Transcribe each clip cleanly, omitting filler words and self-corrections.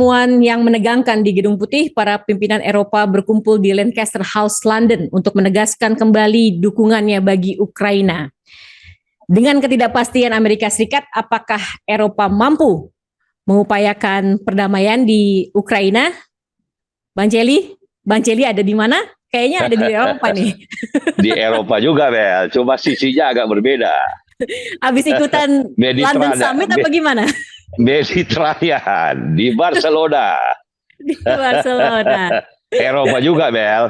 pertemuan yang menegangkan di Gedung Putih, para pimpinan Eropa berkumpul di Lancaster House, London untuk menegaskan kembali dukungannya bagi Ukraina. Dengan ketidakpastian Amerika Serikat, apakah Eropa mampu mengupayakan perdamaian di Ukraina? Bang Celi ada di mana? Kayaknya ada di Eropa nih. Di Eropa juga, Bel. Cuma sisinya agak berbeda. Habis ikutan London Summit apa gimana? Mediterranean di Barcelona. Di Barcelona. Eropa juga, Bel.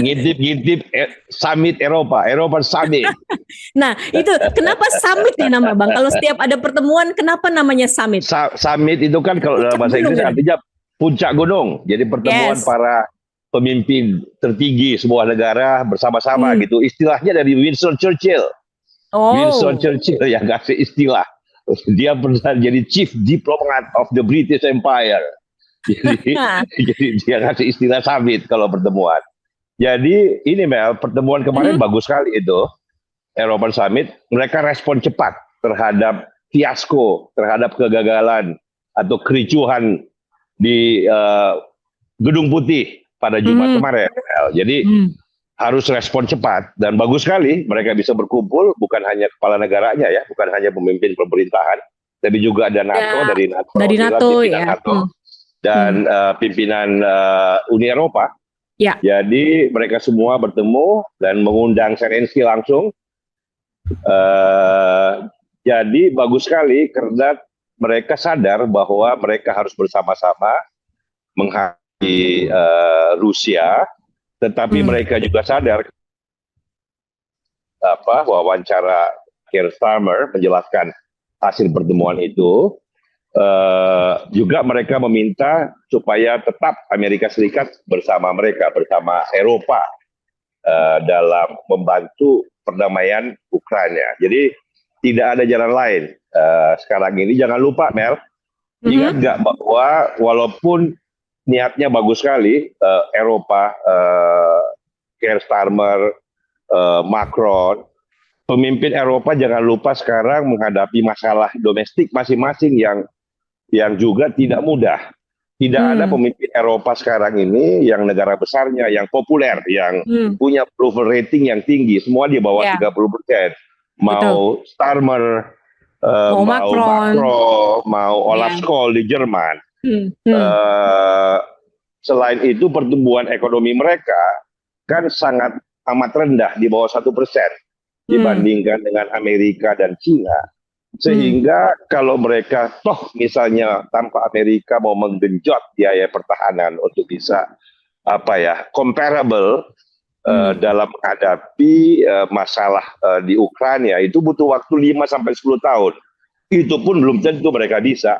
Ngintip summit Eropa Summit. Nah, itu kenapa summit nih nama Bang? Kalau setiap ada pertemuan, kenapa namanya summit? Summit itu kan kalau dalam bahasa Inggris artinya puncak gunung. Jadi pertemuan para pemimpin tertinggi sebuah negara bersama-sama gitu. Istilahnya dari Winston Churchill. Winston Churchill yang kasih istilah. Dia pernah jadi chief diplomat of the British Empire. Jadi dia kasih istilah summit kalau pertemuan. Jadi ini Mel, pertemuan kemarin bagus sekali itu. Eropa Summit, mereka respon cepat terhadap fiasko, terhadap kegagalan atau kericuhan di Gedung Putih pada Jumat kemarin. Jadi harus respon cepat dan bagus sekali mereka bisa berkumpul, bukan hanya kepala negaranya ya, bukan hanya pemimpin pemerintahan, tapi juga ada NATO, dari NATO dan pimpinan Uni Eropa. Ya. Jadi mereka semua bertemu dan mengundang Zelensky langsung. Jadi bagus sekali karena mereka sadar bahwa mereka harus bersama-sama menghadapi Rusia, tetapi mereka juga sadar wawancara Keir Starmer menjelaskan hasil pertemuan itu. Juga mereka meminta supaya tetap Amerika Serikat bersama mereka, bersama Eropa dalam membantu perdamaian Ukraina. Jadi tidak ada jalan lain sekarang ini. Jangan lupa Mel, ingat nggak bahwa walaupun niatnya bagus sekali, Eropa, Keir Starmer, Macron, pemimpin Eropa jangan lupa sekarang menghadapi masalah domestik masing-masing yang juga tidak mudah. Tidak ada pemimpin Eropa sekarang ini yang negara besarnya, yang populer, yang punya approval rating yang tinggi. Semua di bawah 30%. Mau Starmer, mau Macron, mau Olaf Scholz di Jerman. Selain itu pertumbuhan ekonomi mereka kan sangat amat rendah, di bawah 1% dibandingkan dengan Amerika dan Cina. Sehingga kalau mereka toh misalnya tanpa Amerika mau menggenjot biaya pertahanan untuk bisa comparable dalam menghadapi masalah di Ukraina, itu butuh waktu 5-10 tahun. Itu pun belum tentu mereka bisa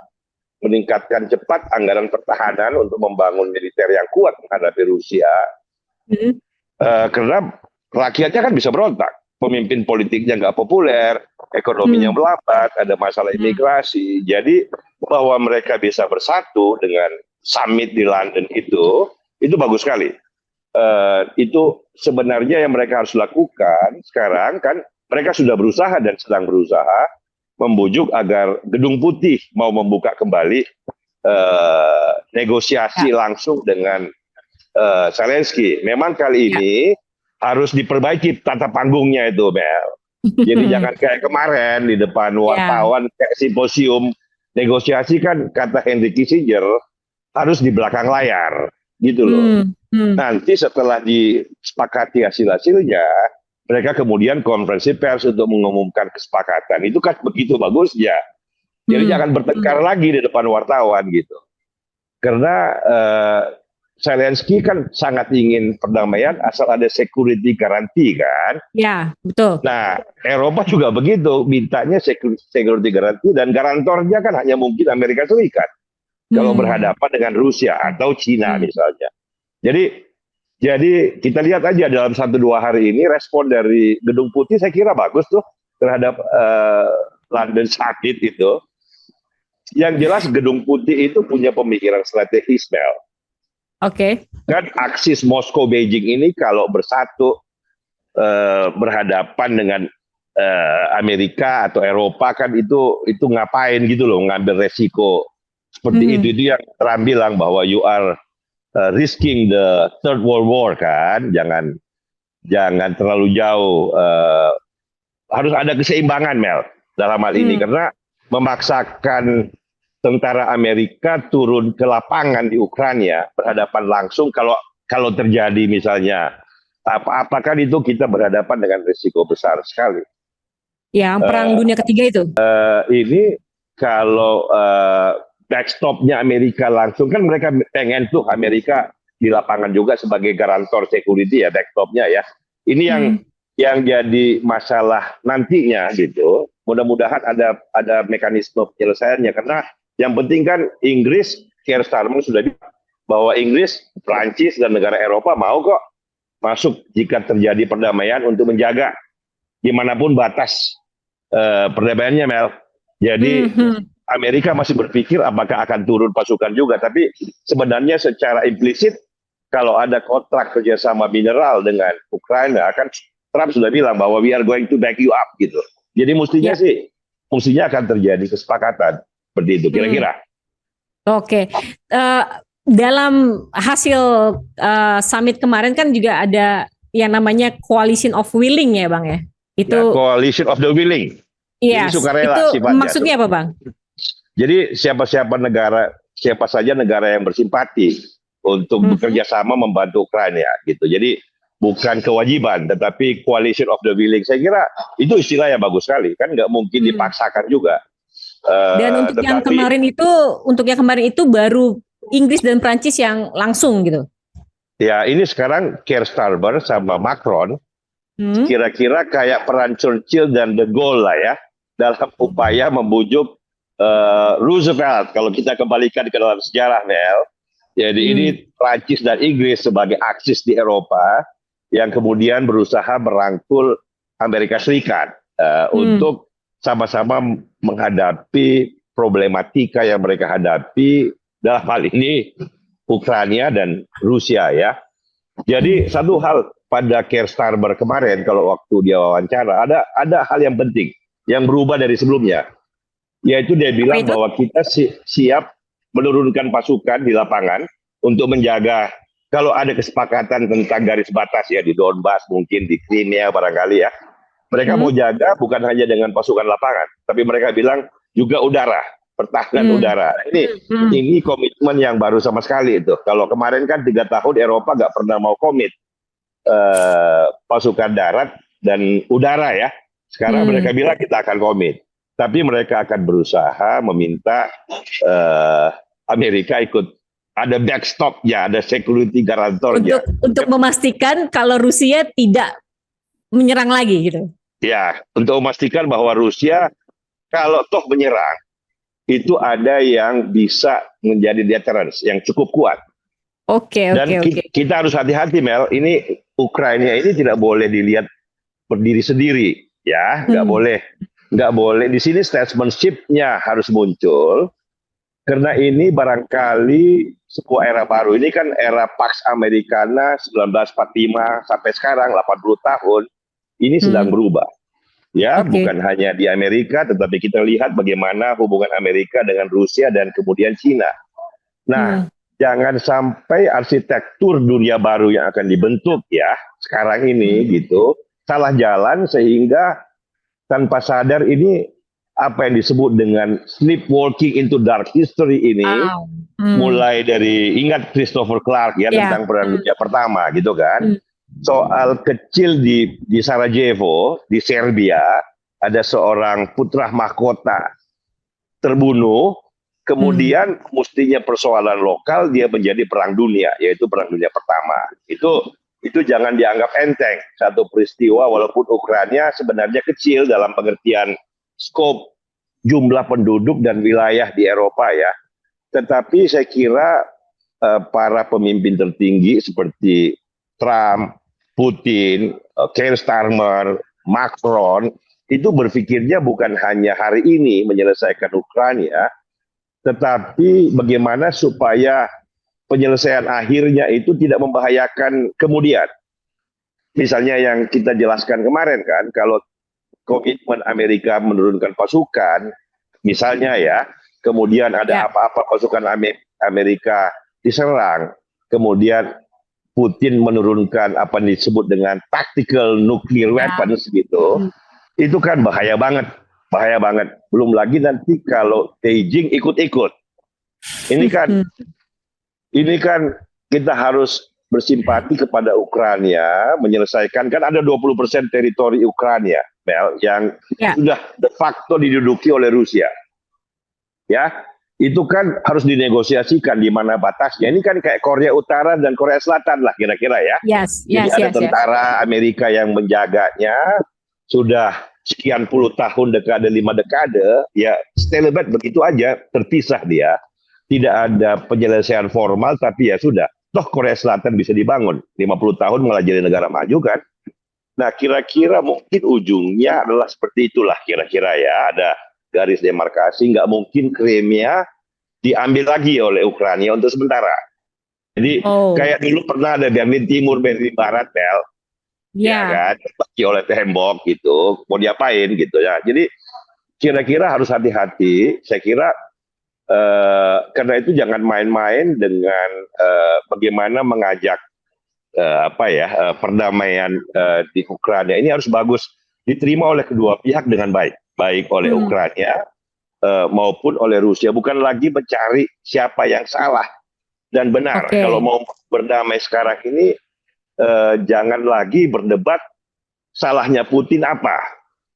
meningkatkan cepat anggaran pertahanan untuk membangun militer yang kuat menghadapi Rusia. Karena rakyatnya kan bisa berontak. Pemimpin politiknya nggak populer, ekonominya melambat, ada masalah imigrasi. Jadi bahwa mereka bisa bersatu dengan summit di London itu bagus sekali. Itu sebenarnya yang mereka harus lakukan sekarang kan, mereka sudah berusaha dan sedang berusaha membujuk agar Gedung Putih mau membuka kembali negosiasi langsung dengan Zelensky. Memang kali ini harus diperbaiki tata panggungnya itu, Mel. Jadi jangan kayak kemarin di depan wartawan kayak simposium negosiasi kan, kata Henry Kissinger, harus di belakang layar, gitu loh. Nanti setelah disepakati hasil-hasilnya, mereka kemudian konferensi pers untuk mengumumkan kesepakatan. Itu kan begitu bagusnya. Jadi jangan bertengkar lagi di depan wartawan gitu. Karena Zelensky kan sangat ingin perdamaian asal ada security guarantee kan. Ya, betul. Nah, Eropa juga begitu, mintanya security guarantee, dan garantornya kan hanya mungkin Amerika Serikat kalau berhadapan dengan Rusia atau Cina misalnya. Jadi kita lihat aja dalam 1-2 hari ini respon dari Gedung Putih saya kira bagus tuh terhadap London Summit itu. Yang jelas Gedung Putih itu punya pemikiran strategis, Mel. Oke. Kan aksis Moskow Beijing ini kalau bersatu berhadapan dengan Amerika atau Eropa kan itu ngapain gitu loh, ngambil resiko Seperti itu yang Trump bilang bahwa you are risking the third world war kan, jangan terlalu jauh. Harus ada keseimbangan Mel dalam hal ini karena memaksakan tentara Amerika turun ke lapangan di Ukraina berhadapan langsung kalau terjadi misalnya apakah itu kita berhadapan dengan risiko besar sekali. Ya, perang dunia ketiga itu. Ini kalau backstopnya Amerika langsung kan mereka pengen tuh Amerika di lapangan juga sebagai garantor security ya backstopnya ya. Ini yang jadi masalah nantinya gitu. Mudah-mudahan ada mekanisme penyelesaiannya karena yang penting kan Inggris, Keir Starmer sudah bilang bahwa Inggris, Prancis dan negara Eropa mau kok masuk jika terjadi perdamaian untuk menjaga dimanapun batas perdamaiannya Mel. Jadi Amerika masih berpikir apakah akan turun pasukan juga, tapi sebenarnya secara implisit kalau ada kontrak kerjasama mineral dengan Ukraina kan Trump sudah bilang bahwa we are going to back you up gitu. Jadi mestinya akan terjadi kesepakatan seperti itu kira-kira. Oke. Dalam hasil summit kemarin kan juga ada yang namanya coalition of willing ya Bang ya. Itu ya, coalition of the willing. Yes, jadi sukarela itu sifatnya. Maksudnya apa Bang? Jadi siapa saja negara yang bersimpati untuk bekerja sama membantu Ukraina gitu. Jadi bukan kewajiban, tetapi coalition of the willing. Saya kira itu istilah yang bagus sekali, kan nggak mungkin dipaksakan juga. Dan untuk yang kemarin itu baru Inggris dan Prancis yang langsung gitu. Ya, ini sekarang Keir Starmer sama Macron kira-kira kayak peran Churchill dan De Gaulle lah ya dalam upaya membujuk Roosevelt. Kalau kita kembalikan ke dalam sejarah, Mel, jadi ini Prancis dan Inggris sebagai aksis di Eropa yang kemudian berusaha merangkul Amerika Serikat untuk sama-sama menghadapi problematika yang mereka hadapi dalam hal ini Ukraina dan Rusia ya. Jadi satu hal pada Keir Starmer kemarin kalau waktu dia wawancara ada hal yang penting yang berubah dari sebelumnya, yaitu dia bilang bahwa kita siap menurunkan pasukan di lapangan untuk menjaga kalau ada kesepakatan tentang garis batas ya di Donbas, mungkin di Crimea barangkali ya. Mereka mau jaga bukan hanya dengan pasukan lapangan, tapi mereka bilang juga udara, pertahanan udara. Ini komitmen yang baru sama sekali itu. Kalau kemarin kan 3 tahun Eropa nggak pernah mau komit pasukan darat dan udara ya. Sekarang mereka bilang kita akan komit. Tapi mereka akan berusaha meminta Amerika ikut. Ada backstopnya, ada security garantornya. Untuk memastikan kalau Rusia tidak menyerang lagi gitu. Ya, untuk memastikan bahwa Rusia kalau toh menyerang, itu ada yang bisa menjadi deterrence yang cukup kuat. Oke. Kita harus hati-hati Mel, ini Ukraina ini tidak boleh dilihat berdiri sendiri, ya, nggak boleh. Di sini statesmanship-nya harus muncul. Karena ini barangkali sebuah era baru. Ini kan era Pax Americana 1945 sampai sekarang 80 tahun. Ini sedang berubah. Ya, bukan hanya di Amerika, tetapi kita lihat bagaimana hubungan Amerika dengan Rusia dan kemudian Cina. Nah, jangan sampai arsitektur dunia baru yang akan dibentuk ya sekarang ini gitu salah jalan sehingga tanpa sadar ini apa yang disebut dengan sleepwalking into dark history ini mulai dari ingat Christopher Clark ya tentang Perang Dunia Pertama gitu kan. Soal kecil di Sarajevo di Serbia ada seorang putra mahkota terbunuh, kemudian mestinya persoalan lokal dia menjadi perang dunia, yaitu Perang Dunia Pertama. Itu jangan dianggap enteng, satu peristiwa walaupun Ukraina sebenarnya kecil dalam pengertian skop jumlah penduduk dan wilayah di Eropa ya. Tetapi saya kira para pemimpin tertinggi seperti Trump, Putin, Keir Starmer, Macron itu berpikirnya bukan hanya hari ini menyelesaikan Ukraina, tetapi bagaimana supaya penyelesaian akhirnya itu tidak membahayakan kemudian. Misalnya yang kita jelaskan kemarin kan, kalau komitmen Amerika menurunkan pasukan, misalnya ya, kemudian ada apa-apa pasukan Amerika diserang, kemudian Putin menurunkan apa yang disebut dengan tactical nuclear weapons gitu, itu kan bahaya banget. Belum lagi nanti kalau Beijing ikut-ikut. Ini kan kita harus bersimpati kepada Ukraina, menyelesaikan, kan ada 20% teritori Ukraina, Mel, yang sudah de facto diduduki oleh Rusia. Ya, itu kan harus dinegosiasikan di mana batasnya. Ini kan kayak Korea Utara dan Korea Selatan lah kira-kira ya. Jadi ada tentara Amerika yang menjaganya sudah sekian puluh tahun, 5 dekade, ya stalemate begitu aja, terpisah dia. Tidak ada penyelesaian formal, tapi ya sudah. Toh Korea Selatan bisa dibangun. 50 tahun malah jadi negara maju kan. Nah kira-kira mungkin ujungnya adalah seperti itulah kira-kira ya. Ada garis demarkasi, nggak mungkin Crimea diambil lagi oleh Ukraina untuk sementara. Jadi kayak dulu pernah ada Berlin Timur, Berlin Barat, Bel. Ya kan, bagi oleh tembok gitu, mau diapain gitu ya. Jadi kira-kira harus hati-hati. Saya kira karena itu jangan main-main dengan bagaimana mengajak perdamaian di Ukraina. Ini harus bagus diterima oleh kedua pihak dengan baik oleh Ukraina maupun oleh Rusia. Bukan lagi mencari siapa yang salah dan benar. Kalau mau berdamai sekarang ini jangan lagi berdebat salahnya Putin apa.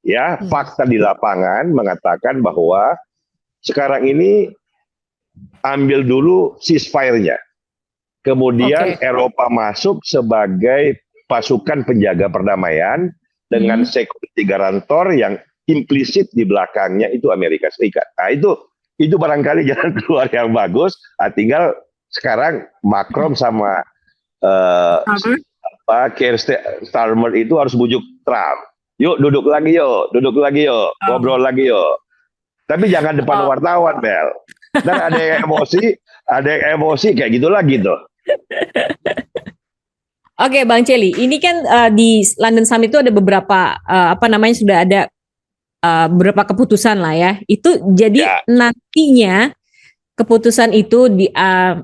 Ya, fakta di lapangan mengatakan bahwa sekarang ini ambil dulu ceasefire-nya. Kemudian Eropa masuk sebagai pasukan penjaga perdamaian dengan security guarantor yang implisit di belakangnya itu Amerika Serikat. Nah, itu barangkali jalan keluar yang bagus. Tinggal sekarang Macron sama Keir Starmer itu harus bujuk Trump. Yuk duduk lagi yuk, ngobrol lagi yuk. Tapi jangan depan wartawan, Bel. Dan ada yang emosi kayak gitu lagi tuh. Oke, Bang Celi, ini kan di London Summit itu ada beberapa sudah ada beberapa keputusan lah ya. Itu jadi nantinya keputusan itu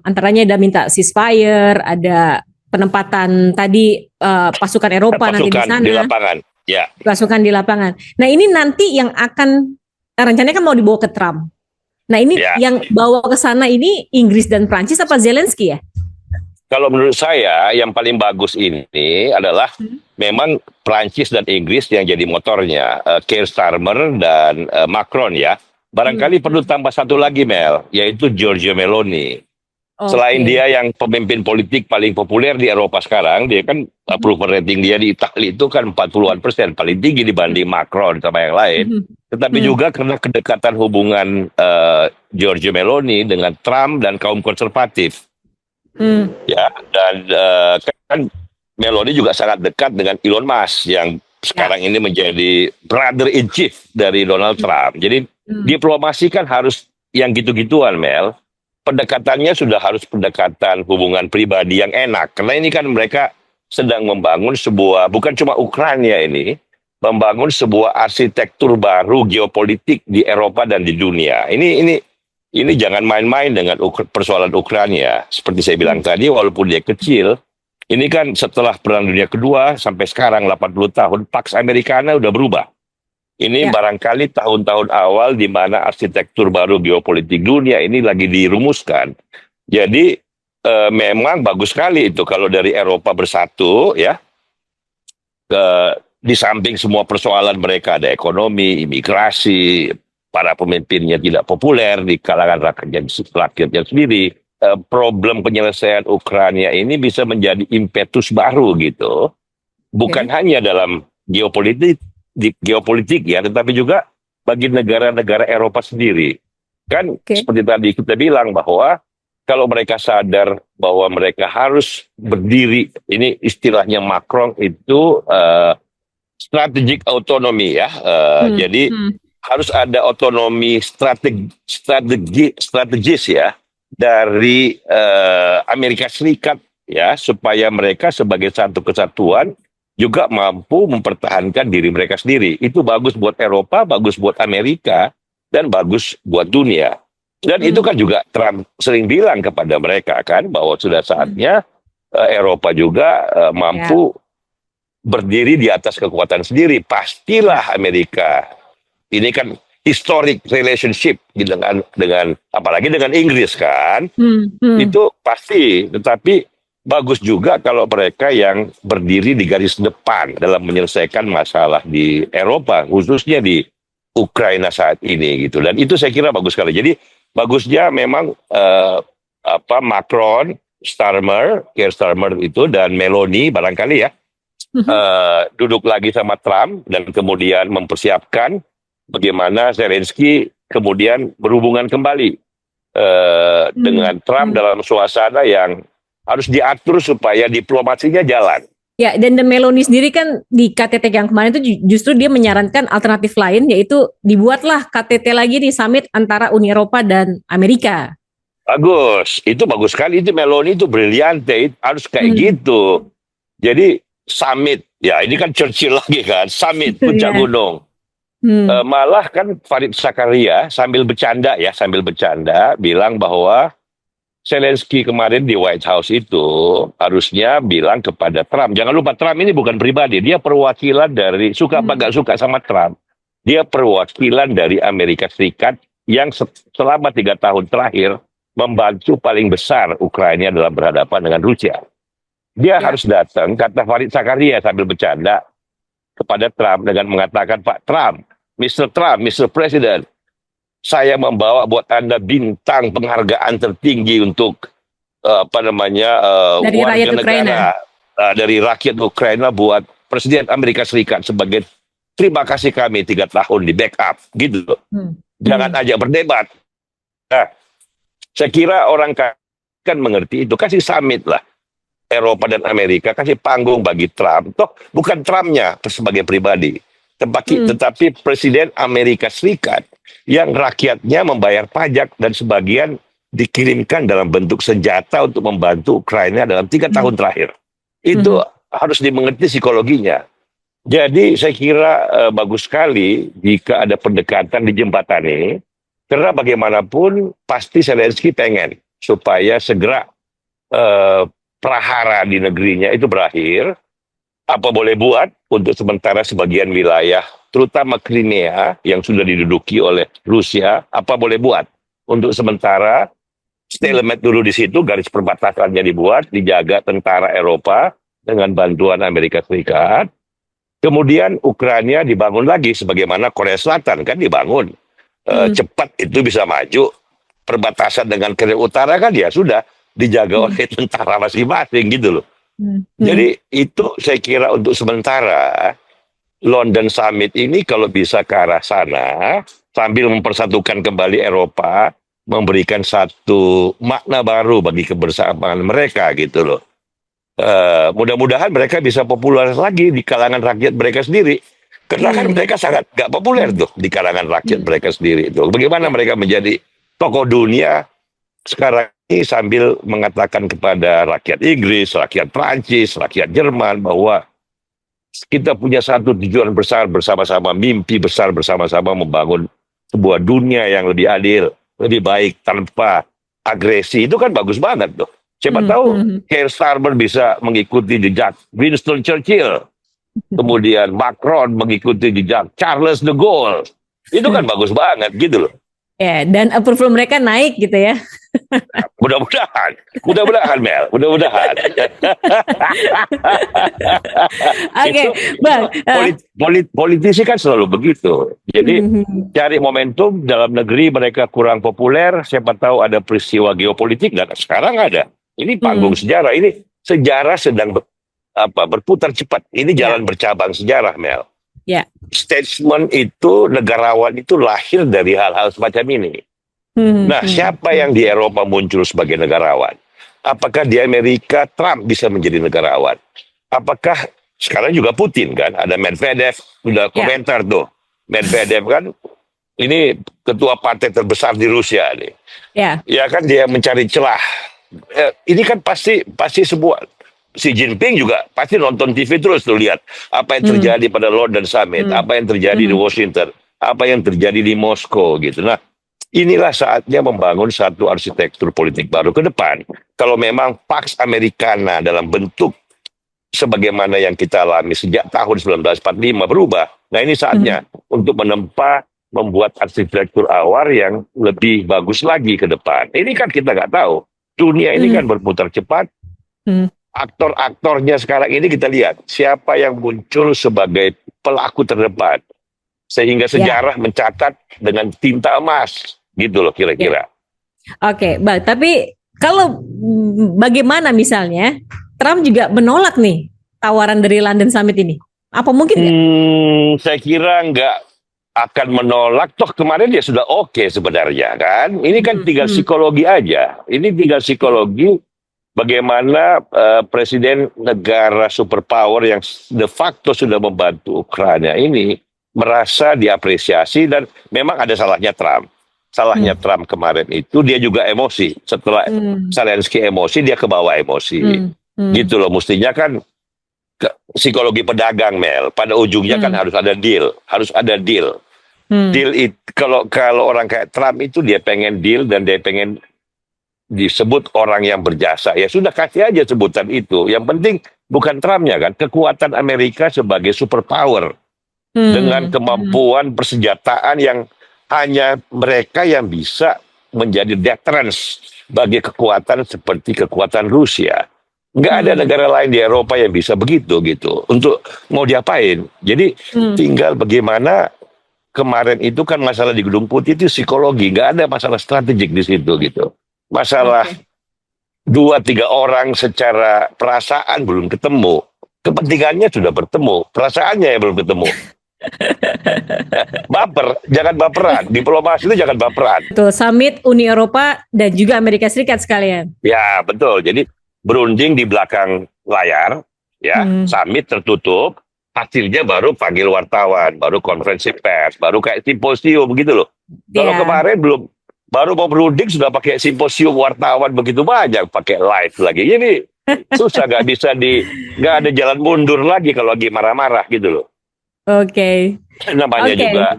antaranya ada minta ceasefire, ada penempatan tadi pasukan Eropa nanti di sana. Di lapangan. Ya. Pasukan di lapangan. Nah, ini nanti yang akan rencananya kan mau dibawa ke Trump. Nah, ini yang bawa ke sana ini Inggris dan Prancis apa Zelensky ya? Kalau menurut saya yang paling bagus ini adalah memang Prancis dan Inggris yang jadi motornya, Keir Starmer dan Macron ya. Barangkali perlu tambah satu lagi, Mel, yaitu Giorgia Meloni. Selain dia yang pemimpin politik paling populer di Eropa sekarang, dia kan approval rating dia di Italia itu kan 40-an%, paling tinggi dibanding Macron sama yang lain. Tetapi juga karena kedekatan hubungan Giorgia Meloni dengan Trump dan kaum konservatif. Ya, dan kan Meloni juga sangat dekat dengan Elon Musk yang sekarang ini menjadi brother in chief dari Donald Trump. Jadi diplomasi kan harus yang gitu-gituan, Mel. Pendekatannya sudah harus pendekatan hubungan pribadi yang enak. Karena ini kan mereka sedang membangun sebuah, bukan cuma Ukraina ini, membangun sebuah arsitektur baru geopolitik di Eropa dan di dunia. Ini jangan main-main dengan persoalan Ukraina. Seperti saya bilang tadi, walaupun dia kecil, ini kan setelah Perang Dunia Kedua sampai sekarang 80 tahun, Pax Americana udah berubah. Ini barangkali tahun-tahun awal di mana arsitektur baru geopolitik dunia ini lagi dirumuskan. Jadi memang bagus sekali itu kalau dari Eropa bersatu ya. Di samping semua persoalan mereka ada ekonomi, imigrasi, para pemimpinnya tidak populer di kalangan rakyatnya sendiri. Problem penyelesaian Ukraina ini bisa menjadi impetus baru gitu. Bukan hanya dalam geopolitik ya, tetapi juga bagi negara-negara Eropa sendiri. Kan seperti tadi kita bilang bahwa kalau mereka sadar bahwa mereka harus berdiri, ini istilahnya Macron itu strategic autonomy ya. Jadi harus ada otonomi strategis ya dari Amerika Serikat ya, supaya mereka sebagai satu kesatuan juga mampu mempertahankan diri mereka sendiri. Itu bagus buat Eropa, bagus buat Amerika, dan bagus buat dunia. Dan itu kan juga Trump sering bilang kepada mereka kan bahwa sudah saatnya Eropa juga mampu berdiri di atas kekuatan sendiri. Pastilah Amerika. Ini kan historic relationship dengan apalagi dengan Inggris kan. Itu pasti. Tetapi bagus juga kalau mereka yang berdiri di garis depan dalam menyelesaikan masalah di Eropa, khususnya di Ukraina saat ini gitu. Dan itu saya kira bagus sekali. Jadi bagusnya memang Macron, Keir Starmer itu dan Meloni barangkali ya duduk lagi sama Trump dan kemudian mempersiapkan bagaimana Zelensky kemudian berhubungan kembali dengan Trump dalam suasana yang harus diatur supaya diplomasinya jalan. Ya, dan Meloni sendiri kan di KTT yang kemarin itu justru dia menyarankan alternatif lain, yaitu dibuatlah KTT lagi di summit antara Uni Eropa dan Amerika. Bagus, itu bagus sekali. Itu Meloni itu briliante, harus kayak gitu. Jadi summit, ya ini kan Churchill lagi kan, summit puncak gunung. Malah kan Farid Zakaria sambil bercanda bilang bahwa Zelensky kemarin di White House itu harusnya bilang kepada Trump, jangan lupa Trump ini bukan pribadi, dia perwakilan dari, suka apa gak suka sama Trump, dia perwakilan dari Amerika Serikat yang selama 3 tahun terakhir membantu paling besar Ukraina dalam berhadapan dengan Rusia. Dia harus datang, kata Farid Zakaria sambil bercanda kepada Trump dengan mengatakan, Pak Trump, Mr. President, saya membawa buat Anda bintang penghargaan tertinggi untuk dari warga rakyat negara dari rakyat Ukraina buat Presiden Amerika Serikat sebagai terima kasih kami 3 tahun di backup gitu. Jangan aja berdebat. Nah, saya kira orang kan mengerti itu, kasih summit lah Eropa dan Amerika, kasih panggung bagi Trump. Toh bukan Trumpnya sebagai pribadi, tetapi Presiden Amerika Serikat yang rakyatnya membayar pajak dan sebagian dikirimkan dalam bentuk senjata untuk membantu Ukraina dalam 3 tahun terakhir. Itu harus dimengerti psikologinya. Jadi saya kira bagus sekali jika ada pendekatan dijembatani, karena bagaimanapun pasti Zelensky pengen supaya segera prahara di negerinya itu berakhir. Apa boleh buat untuk sementara sebagian wilayah, terutama Crimea yang sudah diduduki oleh Rusia, apa boleh buat untuk sementara stalemate dulu di situ, garis perbatasannya dibuat, dijaga tentara Eropa dengan bantuan Amerika Serikat. Kemudian Ukraina dibangun lagi sebagaimana Korea Selatan kan dibangun. Cepat itu bisa maju. Perbatasan dengan Korea Utara kan ya sudah dijaga oleh tentara masing-masing gitu loh. Jadi itu saya kira untuk sementara London Summit ini kalau bisa ke arah sana sambil mempersatukan kembali Eropa, memberikan satu makna baru bagi kebersamaan mereka gitu loh. Mudah-mudahan mereka bisa populer lagi di kalangan rakyat mereka sendiri. Karena kan mereka sangat gak populer tuh di kalangan rakyat mereka sendiri tuh. Bagaimana mereka menjadi tokoh dunia sekarang ini sambil mengatakan kepada rakyat Inggris, rakyat Prancis, rakyat Jerman bahwa kita punya satu tujuan besar bersama-sama, mimpi besar bersama-sama membangun sebuah dunia yang lebih adil, lebih baik tanpa agresi. Itu kan bagus banget tuh. Siapa tahu Keir Starmer bisa mengikuti jejak Winston Churchill, kemudian Macron mengikuti jejak Charles de Gaulle. Itu kan bagus banget gitu loh. Ya, dan approval mereka naik gitu ya. Mudah-mudahan Mel, mudah-mudahan. Oke, Bang. Politisi kan selalu begitu. Jadi cari momentum dalam negeri mereka kurang populer, siapa tahu ada peristiwa geopolitik dan sekarang ada. Ini panggung sejarah, ini sejarah sedang berputar cepat. Ini jalan bercabang sejarah, Mel. Ya. Statesman itu, negarawan itu lahir dari hal-hal semacam ini. Nah, siapa yang di Eropa muncul sebagai negarawan? Apakah di Amerika Trump bisa menjadi negarawan? Apakah sekarang juga Putin kan? Ada Medvedev, udah komentar tuh. Medvedev kan, ini ketua partai terbesar di Rusia nih. Ya kan dia mencari celah. Ini kan pasti sebuah Xi Jinping juga pasti nonton TV terus tuh lihat apa yang terjadi pada London Summit, apa yang terjadi di Washington, apa yang terjadi di Moskow gitu. Nah, inilah saatnya membangun satu arsitektur politik baru ke depan. Kalau memang Pax Americana dalam bentuk sebagaimana yang kita alami sejak tahun 1945 berubah, nah ini saatnya untuk membuat arsitektur awal yang lebih bagus lagi ke depan. Ini kan kita nggak tahu. Dunia ini kan berputar cepat. Aktor-aktornya sekarang ini kita lihat siapa yang muncul sebagai pelaku terdepan. Sehingga sejarah mencatat dengan tinta emas. Gitu loh kira-kira. Oke, tapi kalau bagaimana misalnya Trump juga menolak nih tawaran dari London Summit ini? Apa mungkin nggak? Saya kira nggak akan menolak. Toh kemarin dia sudah oke sebenarnya kan. Ini kan tinggal psikologi aja. Ini tinggal psikologi bagaimana presiden negara superpower yang de facto sudah membantu Ukraina ini merasa diapresiasi dan memang ada salahnya Trump. Salahnya Trump kemarin itu dia juga emosi. Setelah Zelensky emosi, dia kebawa emosi. Gitu loh, mestinya kan psikologi pedagang, Mel. Pada ujungnya kan harus ada deal. Harus ada deal. Deal itu, kalau orang kayak Trump itu dia pengen deal dan dia pengen disebut orang yang berjasa. Ya sudah, kasih aja sebutan itu. Yang penting bukan Trumpnya kan. Kekuatan Amerika sebagai superpower. Dengan kemampuan persenjataan yang hanya mereka yang bisa menjadi deterrence bagi kekuatan seperti kekuatan Rusia. Nggak ada negara lain di Eropa yang bisa begitu gitu. Untuk mau diapain? Jadi tinggal bagaimana kemarin itu kan masalah di Gedung Putih itu psikologi. Nggak ada masalah strategik di situ gitu. Masalah 2-3 orang secara perasaan belum ketemu. Kepentingannya sudah bertemu. Perasaannya yang belum ketemu. Baper, jangan baperan. Diplomasi itu jangan baperan. Betul, summit Uni Eropa dan juga Amerika Serikat sekalian. Ya, betul. Jadi berunding di belakang layar, ya, summit tertutup, hasilnya baru panggil wartawan, baru konferensi pers, baru kayak simposium begitu loh. Kalau kemarin baru mau berunding sudah pakai simposium wartawan begitu banyak, pakai live lagi. Ini susah, nggak ada jalan mundur lagi kalau lagi marah-marah gitu loh. Oke. Namanya juga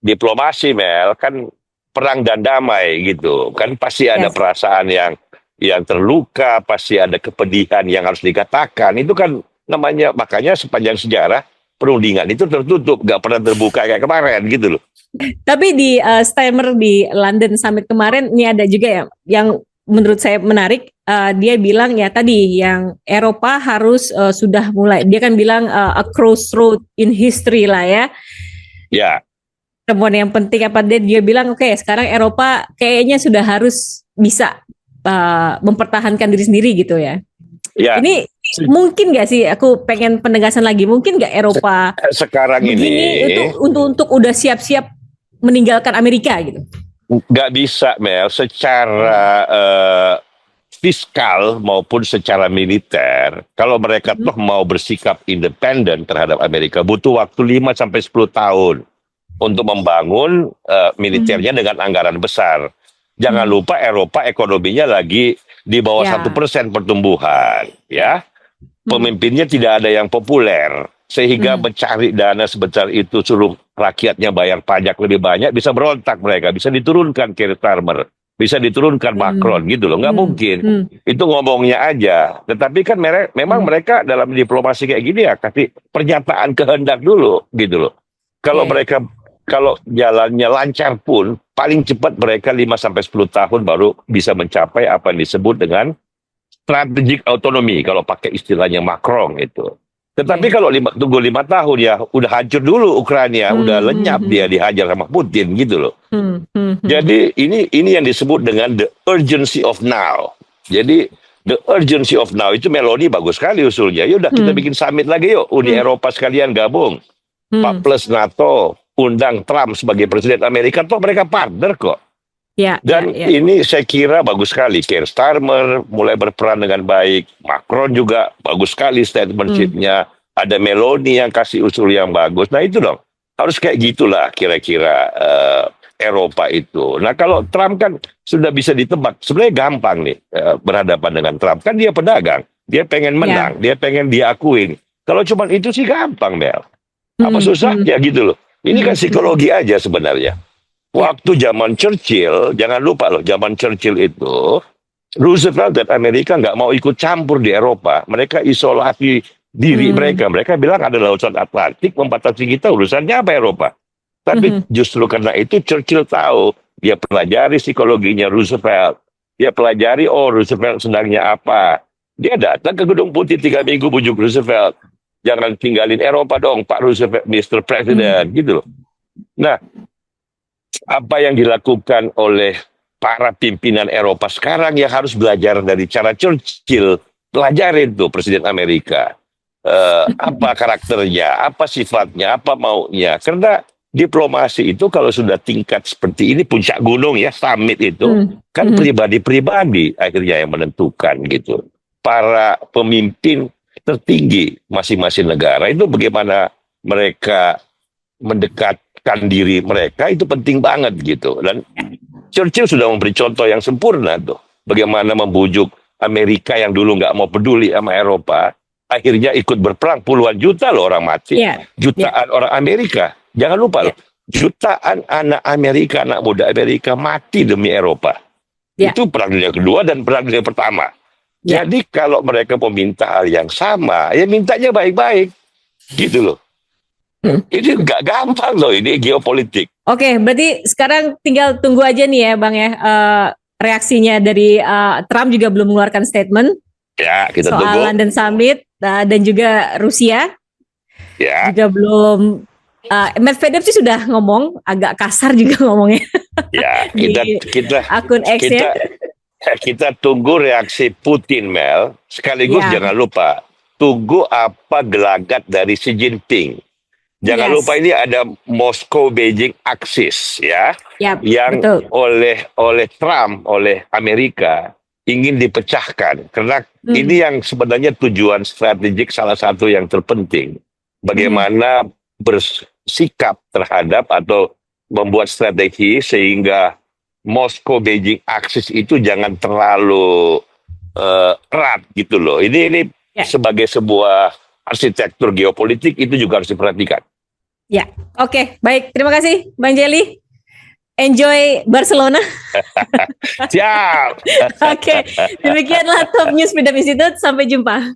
diplomasi, Mel, kan perang dan damai gitu. Kan pasti ada perasaan yang terluka, pasti ada kepedihan yang harus dikatakan. Itu kan namanya, makanya sepanjang sejarah perundingan itu tertutup, gak pernah terbuka kayak kemarin gitu loh. Tapi di Steimer di London Summit kemarin ini ada juga ya yang menurut saya menarik. Dia bilang ya tadi yang Eropa harus sudah mulai, dia kan bilang a crossroad in history lah ya. Ya. Temuan yang penting apa, dia bilang oke, sekarang Eropa kayaknya sudah harus bisa mempertahankan diri sendiri gitu ya. Ya. Ini mungkin nggak sih, aku pengen penegasan lagi, mungkin nggak Eropa sekarang ini untuk udah siap-siap meninggalkan Amerika gitu? Nggak bisa, Mel, secara fiskal maupun secara militer. Kalau mereka toh mau bersikap independen terhadap Amerika, butuh waktu 5-10 tahun untuk membangun militernya dengan anggaran besar. Jangan lupa Eropa ekonominya lagi di bawah 1% pertumbuhan, ya. Pemimpinnya tidak ada yang populer, sehingga mencari dana sebesar itu suruh rakyatnya bayar pajak lebih banyak, bisa berontak mereka, bisa diturunkan Keir Starmer, bisa diturunkan Macron gitu loh, nggak mungkin. Itu ngomongnya aja. Tetapi kan memang mereka dalam diplomasi kayak gini ya kasih pernyataan kehendak dulu gitu loh. Kalau jalannya lancar pun paling cepat mereka 5-10 tahun baru bisa mencapai apa yang disebut dengan strategic autonomy kalau pakai istilahnya Macron itu. Tetapi kalau tunggu 5 tahun ya udah hancur dulu Ukraina, udah lenyap dia dihajar sama Putin gitu loh. Jadi ini yang disebut dengan the urgency of now. Jadi the urgency of now itu Meloni bagus sekali usulnya. Yaudah kita bikin summit lagi yuk, Uni Eropa sekalian gabung. 4 plus NATO, undang Trump sebagai presiden Amerika, toh mereka partner kok. Ini saya kira bagus sekali. Keir Starmer mulai berperan dengan baik. Macron juga bagus sekali statementship-nya. Ada Meloni yang kasih usul yang bagus. Nah itu dong. Harus kayak gitulah kira-kira Eropa itu. Nah kalau Trump kan sudah bisa ditebak. Sebenarnya gampang nih berhadapan dengan Trump. Kan dia pedagang. Dia pengen menang. Dia pengen diakuin. Kalau cuma itu sih gampang, Mel. Apa susahnya gitu loh. Ini kan psikologi aja sebenarnya. Waktu zaman Churchill, jangan lupa loh, zaman Churchill itu, Roosevelt dan Amerika nggak mau ikut campur di Eropa. Mereka isolasi diri mereka. Mereka bilang ada lautan Atlantik membatasi kita, urusannya apa Eropa? Tapi justru karena itu Churchill tahu, dia pelajari psikologinya Roosevelt. Dia pelajari, Roosevelt senangnya apa. Dia datang ke Gedung Putih 3 minggu bujuk Roosevelt. Jangan tinggalin Eropa dong, Pak Roosevelt, Mr. President, gitu loh. Nah, apa yang dilakukan oleh para pimpinan Eropa sekarang yang harus belajar dari cara Churchill, pelajarin tuh Presiden Amerika. Apa karakternya, apa sifatnya, apa maunya. Karena diplomasi itu kalau sudah tingkat seperti ini, puncak gunung ya, summit itu, kan pribadi-pribadi akhirnya yang menentukan gitu. Para pemimpin tertinggi masing-masing negara itu bagaimana mereka mendekatkan diri mereka itu penting banget gitu. Dan Churchill sudah memberi contoh yang sempurna tuh. Bagaimana membujuk Amerika yang dulu nggak mau peduli sama Eropa, akhirnya ikut berperang, puluhan juta loh orang mati. Jutaan orang Amerika. Jangan lupa loh, jutaan anak Amerika, anak muda Amerika mati demi Eropa. Itu perang dunia kedua dan perang dunia pertama. Jadi kalau mereka meminta hal yang sama, ya mintanya baik-baik. Gitu loh. Ini nggak gampang loh, ini geopolitik. Oke, berarti sekarang tinggal tunggu aja nih ya Bang ya, reaksinya dari Trump juga belum mengeluarkan statement kita soal tunggu. London Summit dan juga Rusia juga belum. Medvedev sih sudah ngomong agak kasar juga ngomongnya. Kita akun X-nya. Kita tunggu reaksi Putin, Mel. Sekaligus jangan lupa tunggu apa gelagat dari Xi Jinping. Jangan lupa ini ada Moskow-Beijing Axis ya, yang betul. oleh Trump, oleh Amerika ingin dipecahkan karena ini yang sebenarnya tujuan strategik salah satu yang terpenting. Bagaimana bersikap terhadap atau membuat strategi sehingga Moskow-Beijing Axis itu jangan terlalu erat gitu loh. Ini sebagai sebuah arsitektur geopolitik itu juga harus diperhatikan. Ya, oke, baik. Terima kasih, Bang Jelly. Enjoy Barcelona. Siap. Oke, demikianlah Top News Freedom Institute. Sampai jumpa.